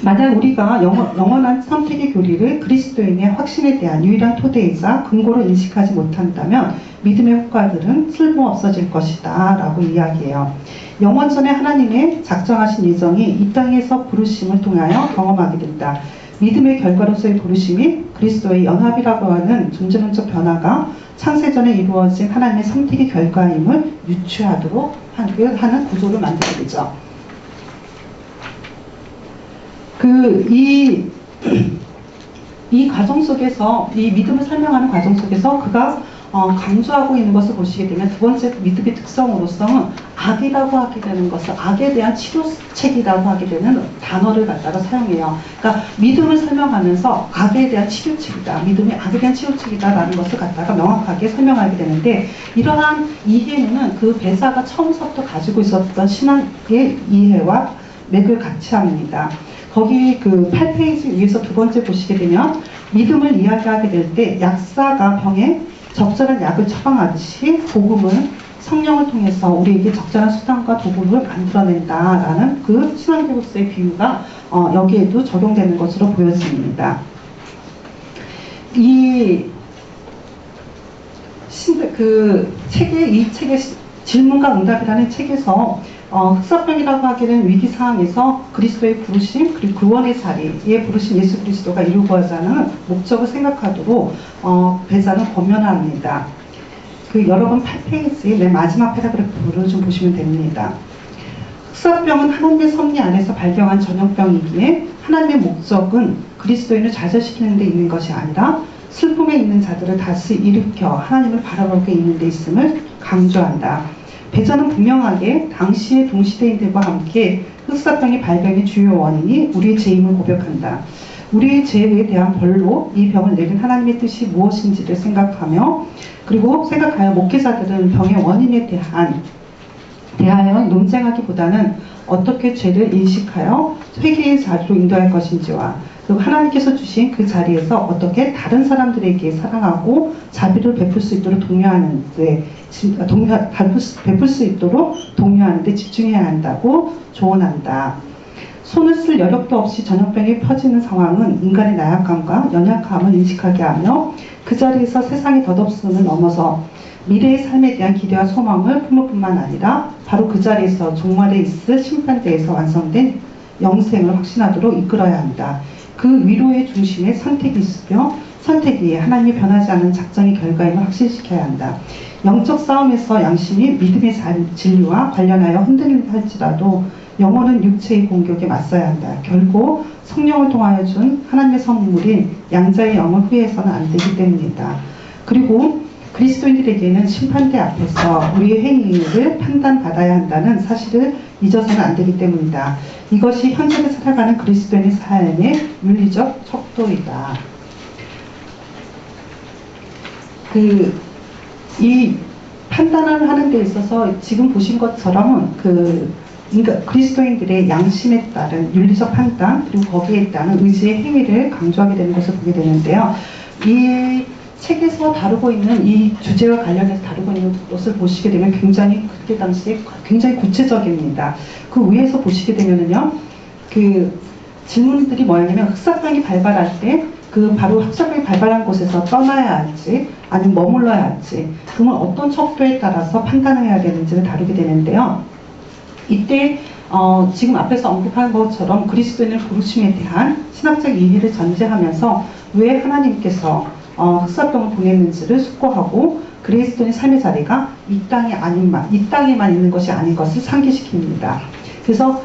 만약 우리가 영원한 선택의 교리를 그리스도인의 확신에 대한 유일한 토대이자 근거로 인식하지 못한다면 믿음의 효과들은 쓸모없어질 것이다 라고 이야기해요. 영원전에 하나님의 작정하신 예정이 이 땅에서 부르심을 통하여 경험하게 된다. 믿음의 결과로서의 부르심이 그리스도의 연합이라고 하는 존재론적 변화가 창세전에 이루어진 하나님의 선택의 결과임을 유추하도록 하는 구조를 만들게 되죠. 이 과정 속에서, 이 믿음을 설명하는 과정 속에서 그가 강조하고 있는 것을 보시게 되면 두 번째 믿음의 특성으로서는 악이라고 하게 되는 것을 악에 대한 치료책이라고 하게 되는 단어를 갖다가 사용해요. 그러니까 믿음을 설명하면서 악에 대한 치료책이다. 믿음이 악에 대한 치료책이다라는 것을 갖다가 명확하게 설명하게 되는데 이러한 이해는 그 배사가 처음부터 가지고 있었던 신앙의 이해와 맥을 같이 합니다. 거기 그 8페이지 위에서 두 번째 보시게 되면 믿음을 이야기하게 될 때 약사가 병에 적절한 약을 처방하듯이 복음은 성령을 통해서 우리에게 적절한 수단과 도구를 만들어낸다라는 그 신앙교육서의 비유가 여기에도 적용되는 것으로 보여집니다. 이 책의 질문과 응답이라는 책에서 흑사병이라고 하기는 위기상황에서 그리스도의 부르심 그리고 구원의 자리에 부르신 예수 그리스도가 이루고자 하는 목적을 생각하도록 배자는 권면합니다. 여러분 8페이지 맨 마지막 패러그래프를 좀 보시면 됩니다. 흑사병은 하나님의 섭리 안에서 발견한 전염병이기에 하나님의 목적은 그리스도인을 좌절시키는 데 있는 것이 아니라 슬픔에 있는 자들을 다시 일으켜 하나님을 바라보게 있는 데 있음을 강조한다. 배자는 분명하게 당시의 동시대인들과 함께 흑사병의 발병의 주요 원인이 우리의 죄임을 고백한다. 우리의 죄에 대한 벌로 이 병을 내린 하나님의 뜻이 무엇인지를 생각하여 목회자들은 병의 원인에 대하여 논쟁하기보다는 어떻게 죄를 인식하여 회개의 자리로 인도할 것인지와 그리고 하나님께서 주신 그 자리에서 어떻게 다른 사람들에게 사랑하고 자비를 베풀 수 있도록 독려하는 데 집중해야 한다고 조언한다. 손을 쓸 여력도 없이 전염병이 퍼지는 상황은 인간의 나약함과 연약함을 인식하게 하며 그 자리에서 세상의 덧없음을 넘어서 미래의 삶에 대한 기대와 소망을 품을 뿐만 아니라 바로 그 자리에서 종말에 있을 심판대에서 완성된 영생을 확신하도록 이끌어야 한다. 그 위로의 중심에 선택이 있으며 선택이 하나님이 변하지 않는 작정의 결과임을 확신시켜야 한다. 영적 싸움에서 양심이 믿음의 진리와 관련하여 흔들린다 할지라도 영혼은 육체의 공격에 맞서야 한다. 결국 성령을 통하여 준 하나님의 선물인 양자의 영을 후회해서는 안 되기 때문이다. 그리고 그리스도인들에게는 심판대 앞에서 우리의 행위를 판단받아야 한다는 사실을 잊어서는 안 되기 때문이다. 이것이 현재를 살아가는 그리스도인의 삶의 윤리적 척도이다. 이 판단을 하는 데 있어서 지금 보신 것처럼 그리스도인들의 양심에 따른 윤리적 판단 그리고 거기에 따른 의지의 행위를 강조하게 되는 것을 보게 되는데요. 이 책에서 다루고 있는 이 주제와 관련해서 다루고 있는 것을 보시게 되면 그때 당시에 굉장히 구체적입니다. 그 위에서 보시게 되면은요, 질문들이 뭐냐면 흑사병이 발발할 때 바로 흑사병이 발발한 곳에서 떠나야 할지 아니면 머물러야 할지 그러면 어떤 척도에 따라서 판단을 해야 되는지를 다루게 되는데요. 이때 지금 앞에서 언급한 것처럼 그리스도인의 부르심에 대한 신학적 이해를 전제하면서 왜 하나님께서 흑사병을 보냈는지를 숙고하고 그리스도인의 삶의 자리가 이 땅에만 있는 것이 아닌 것을 상기시킵니다. 그래서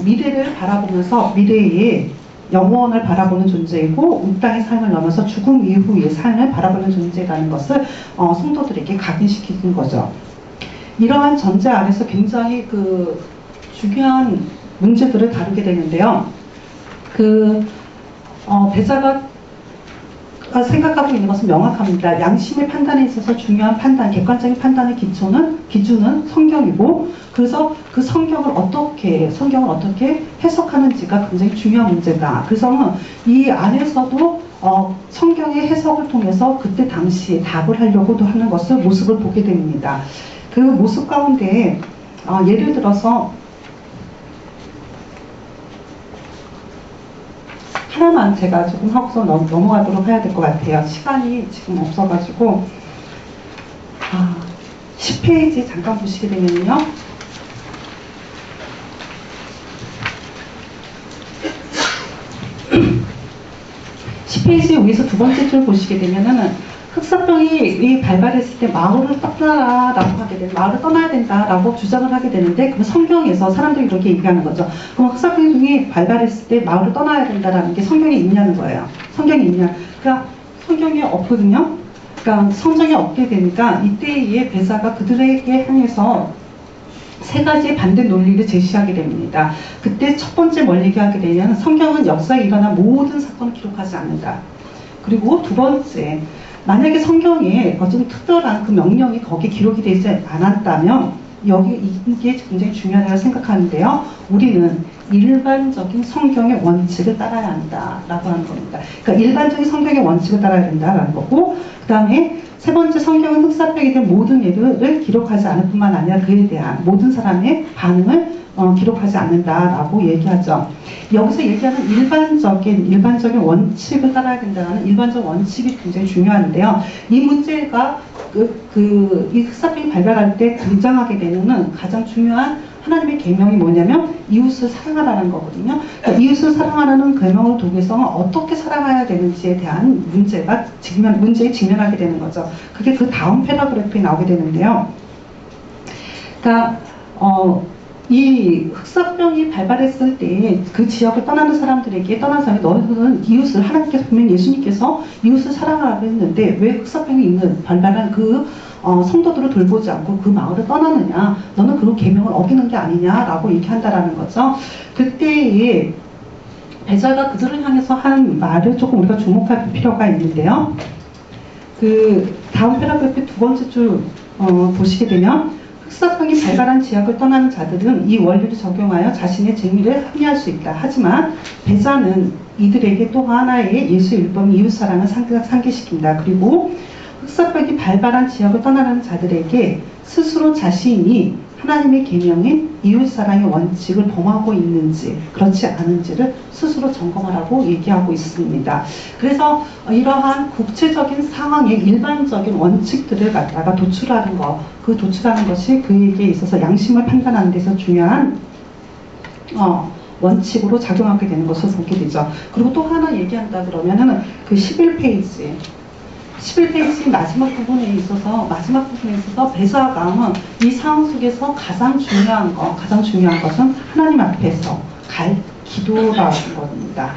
미래를 바라보면서 미래의 영원을 바라보는 존재이고 이 땅의 삶을 넘어서 죽음 이후의 삶을 바라보는 존재라는 것을 성도들에게 각인시키는 거죠. 이러한 전제 아래서 굉장히 중요한 문제들을 다루게 되는데요. 배자가 생각하고 있는 것은 명확합니다. 양심의 판단에 있어서 중요한 객관적인 판단의 기준은 성경이고, 그래서 그 성경을 어떻게 해석하는지가 굉장히 중요한 문제다. 그래서 이 안에서도 성경의 해석을 통해서 그때 당시에 답을 하려고도 하는 것을 모습을 보게 됩니다. 그 모습 가운데 예를 들어서 하나만 제가 조금 하고서 넘어가도록 해야 될 것 같아요. 시간이 지금 없어가지고 10페이지 잠깐 보시게 되면요. 10페이지 위에서 두 번째 줄 보시게 되면은 흑사병이 발발했을 때 마을을 떠나라라고 하게 되는, 마을을 떠나야 된다라고 주장을 하게 되는데, 그럼 성경에서 사람들이 이렇게 얘기하는 거죠. 그럼 흑사병이 발발했을 때 마을을 떠나야 된다라는 게 성경에 있냐는 거예요. 성경에 있냐? 그러니까 성경에 없거든요. 그러니까 성경에 없게 되니까 이때에 베사가 그들에게 향해서 세 가지의 반대 논리를 제시하게 됩니다. 그때 첫 번째 뭘 얘기하게 되냐면 성경은 역사에 일어난 모든 사건을 기록하지 않는다. 그리고 두 번째, 만약에 성경에 어떤 특별한 그 명령이 거기에 기록이 되지 않았다면 이게 굉장히 중요하다고 생각하는데요. 우리는 일반적인 성경의 원칙을 따라야 한다라고 하는 겁니다. 그러니까 일반적인 성경의 원칙을 따라야 된다라는 거고, 그 다음에 세 번째, 성경은 흑사병에 대한 모든 일을 기록하지 않을 뿐만 아니라 그에 대한 모든 사람의 반응을 기록하지 않는다라고 얘기하죠. 여기서 얘기하는 일반적인 원칙을 따라야 된다는 일반적 원칙이 굉장히 중요한데요. 이 문제가 이 흑사병이 발발할 때 등장하게 되는 가장 중요한 하나님의 계명이 뭐냐면 이웃을 사랑하라는 거거든요. 그러니까 이웃을 사랑하라는 계명을 통해서 어떻게 사랑해야 되는지에 대한 문제에 직면하게 되는 거죠. 그게 그 다음 패러그래프에 나오게 되는데요. 그러니까 이 흑사병이 발발했을 때 그 지역을 떠나는 사람들에게 너희들은 이웃을, 하나님께서 분명 예수님께서 이웃을 사랑하라고 했는데 왜 흑사병이 발발한 그 성도들을 돌보지 않고 그 마을을 떠나느냐, 너는 그런 계명을 어기는 게 아니냐라고 얘기한다라는 거죠. 그때에 베자가 그들을 향해서 한 말을 조금 우리가 주목할 필요가 있는데요. 그 다음 패러그래프 두 번째 줄 보시게 되면 흑사병이 발발한 지역을 떠나는 자들은 이 원리를 적용하여 자신의 재미를 합리할 수 있다. 하지만 베자는 이들에게 또 하나의 예수 율법 이웃사랑을 상기시킨다. 그리고 흑사병이 발발한 지역을 떠나는 자들에게 스스로 자신이 하나님의 계명인 이웃사랑의 원칙을 범하고 있는지 그렇지 않은지를 스스로 점검하라고 얘기하고 있습니다. 그래서 이러한 국제적인 상황의 일반적인 원칙들을 갖다가 도출하는 것이 그에게 있어서 양심을 판단하는 데서 중요한 원칙으로 작용하게 되는 것을 보게 되죠. 그리고 또 하나 얘기한다 그러면은 그 11페이지 마지막 부분에 있어서 베사가 이 상황 속에서 가장 중요한 것은 하나님 앞에서 기도라는 겁니다.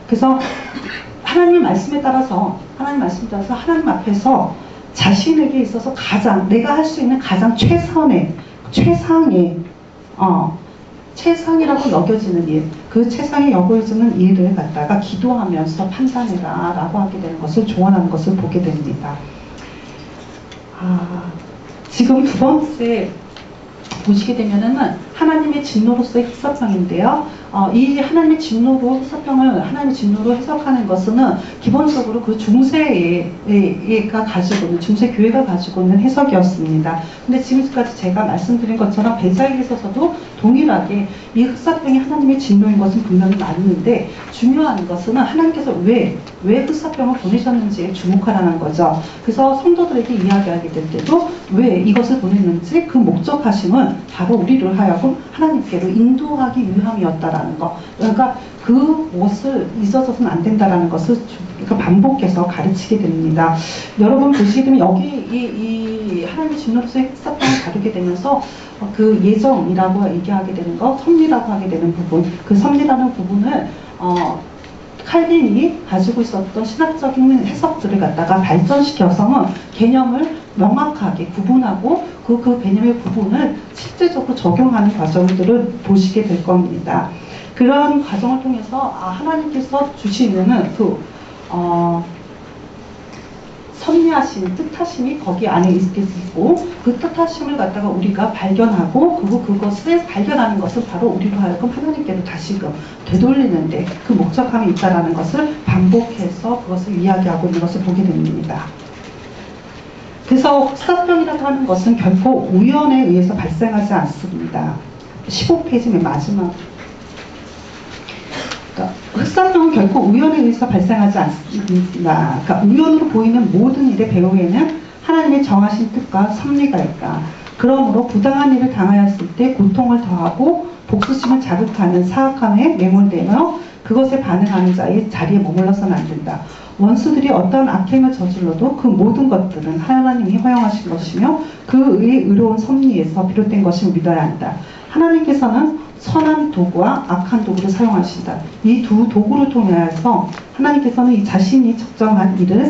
그래서 하나님 말씀에 따라서 하나님 앞에서 자신에게 있어서 내가 할 수 있는 가장 최상이라고 여겨지는 일, 그 최상이 여겨지는 일을 갖다가 기도하면서 판단해라 라고 하게 되는 것을 조언하는 것을 보게 됩니다. 지금 두 번째 보시게 되면은 하나님의 진노로서의 흑사병인데요. 이 하나님의 진노로 흑사병을 하나님의 진노로 해석하는 것은 기본적으로 그 중세교회가 가지고 있는 해석이었습니다. 근데 지금까지 제가 말씀드린 것처럼 베자에게 있어서도 동일하게 이 흑사병이 하나님의 진노인 것은 분명히 맞는데, 중요한 것은 하나님께서 왜 흑사병을 보내셨는지에 주목하라는 거죠. 그래서 성도들에게 이야기하게 될 때도 왜 이것을 보냈는지 그 목적하심은 바로 우리를 하여금 하나님께로 인도하기 위함이었다라는 거. 그러니까 그것을 잊어서는 안 된다라는 것을 반복해서 가르치게 됩니다. 여러분 보시게 되면 여기 이 하나님의 진노로서의 흑사병을 다루게 되면서 그 예정이라고 얘기하게 되는 거, 섭리라고 하게 되는 부분, 그 섭리라는 부분을 칼빈이 가지고 있었던 신학적인 해석들을 갖다가 발전시켜서 개념을 명확하게 구분하고 그 개념의 부분을 실제적으로 적용하는 과정들을 보시게 될 겁니다. 그런 과정을 통해서 하나님께서 주시는 섭리하심, 뜻하심이 거기 안에 있고 그 뜻하심을 갖다가 우리가 발견하고 그리고 그것을 발견하는 것은 바로 우리로 하여금 하나님께로 다시금 되돌리는데 그 목적함이 있다라는 것을 반복해서 그것을 이야기하고 있는 것을 보게 됩니다. 그래서 흑사병이라고 하는 것은 결코 우연에 의해서 발생하지 않습니다. 15페이지 맨 마지막. 그러니까 흑사병은 결코 우연에 의해서 발생하지 않습니다. 그러니까 우연으로 보이는 모든 일의 배후에는 하나님의 정하신 뜻과 섭리가 있다. 그러므로 부당한 일을 당하였을 때 고통을 더하고 복수심을 자극하는 사악함에 매몰되며 그것에 반응하는 자의 자리에 머물러서는 안 된다. 원수들이 어떤 악행을 저질러도 그 모든 것들은 하나님이 허용하신 것이며 그의 의로운 섭리에서 비롯된 것임을 믿어야 한다. 하나님께서는 선한 도구와 악한 도구를 사용하신다. 이 두 도구를 통해서 하나님께서는 이 자신이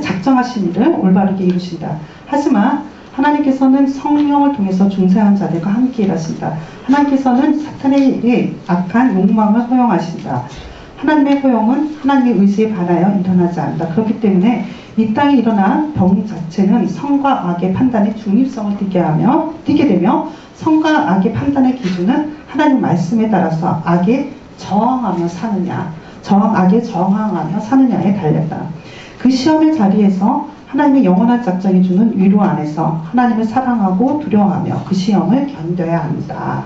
작정하신 일을 올바르게 이루신다. 하지만 하나님께서는 성령을 통해서 중생한 자들과 함께 일하신다. 하나님께서는 사탄의 악한 욕망을 허용하신다. 하나님의 허용은 하나님의 의지에 반하여 일어나지 않는다. 그렇기 때문에 이 땅에 일어난 병 자체는 선과 악의 판단의 중립성을 띠게 되며 선과 악의 판단의 기준은 하나님 말씀에 따라서 악에 저항하며 사느냐, 악에 저항하며 사느냐에 달렸다. 그 시험의 자리에서 하나님의 영원한 작정이 주는 위로 안에서 하나님을 사랑하고 두려워하며 그 시험을 견뎌야 한다.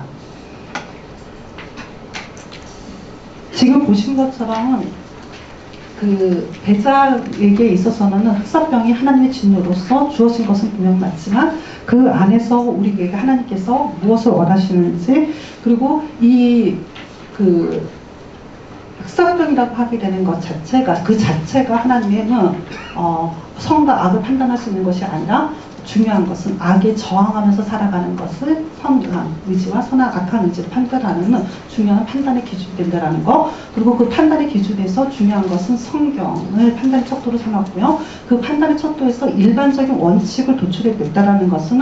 지금 보신 것처럼 그 배자에게 있어서는 흑사병이 하나님의 진노로서 주어진 것은 분명 맞지만 그 안에서 우리에게 하나님께서 무엇을 원하시는지 그리고 이 그 흑사병이라고 하게 되는 것 자체가 그 자체가 하나님은 선과 악을 판단하시는 것이 아니라 중요한 것은 악에 저항하면서 살아가는 것을 선한 의지와 악한 의지를 판단하는 중요한 판단의 기준이 된다는 거. 그리고 그 판단의 기준에서 중요한 것은 성경을 판단의 척도로 삼았고요. 그 판단의 척도에서 일반적인 원칙을 도출해냈다는 것은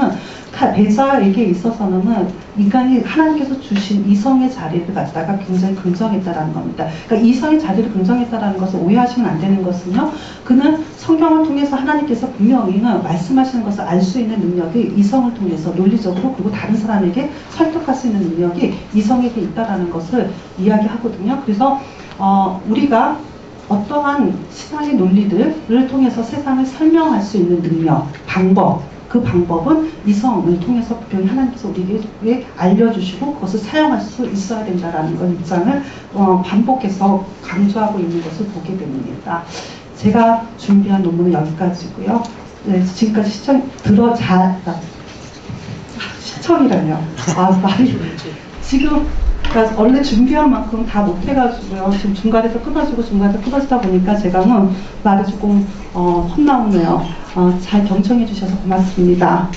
배자에게 있어서는 인간이 하나님께서 주신 이성의 자리를 갖다가 굉장히 긍정했다는 겁니다. 그러니까 이성의 자리를 긍정했다는 것을 오해하시면 안 되는 것은요. 그는 성경을 통해서 하나님께서 분명히 말씀하시는 것을 알 수 있는 능력이 이성을 통해서 논리적으로 그리고 다른 사람에게 설득할 수 있는 능력이 이성에게 있다는 것을 이야기하거든요. 그래서 우리가 어떠한 신앙의 논리들을 통해서 세상을 설명할 수 있는 능력, 방법, 그 방법은 이성을 통해서 분명히 하나님께서 우리에게 알려주시고 그것을 사용할 수 있어야 된다는 걸 입장을 반복해서 강조하고 있는 것을 보게 됩니다. 제가 준비한 논문은 여기까지고요. 네, 지금까지 시청이라뇨. 말이 지금 그러니까 원래 준비한 만큼 다 못해가지고요. 지금 중간에서 끊어지다 보니까 제가 말이 조금 헛나오네요. 잘 경청해 주셔서 고맙습니다.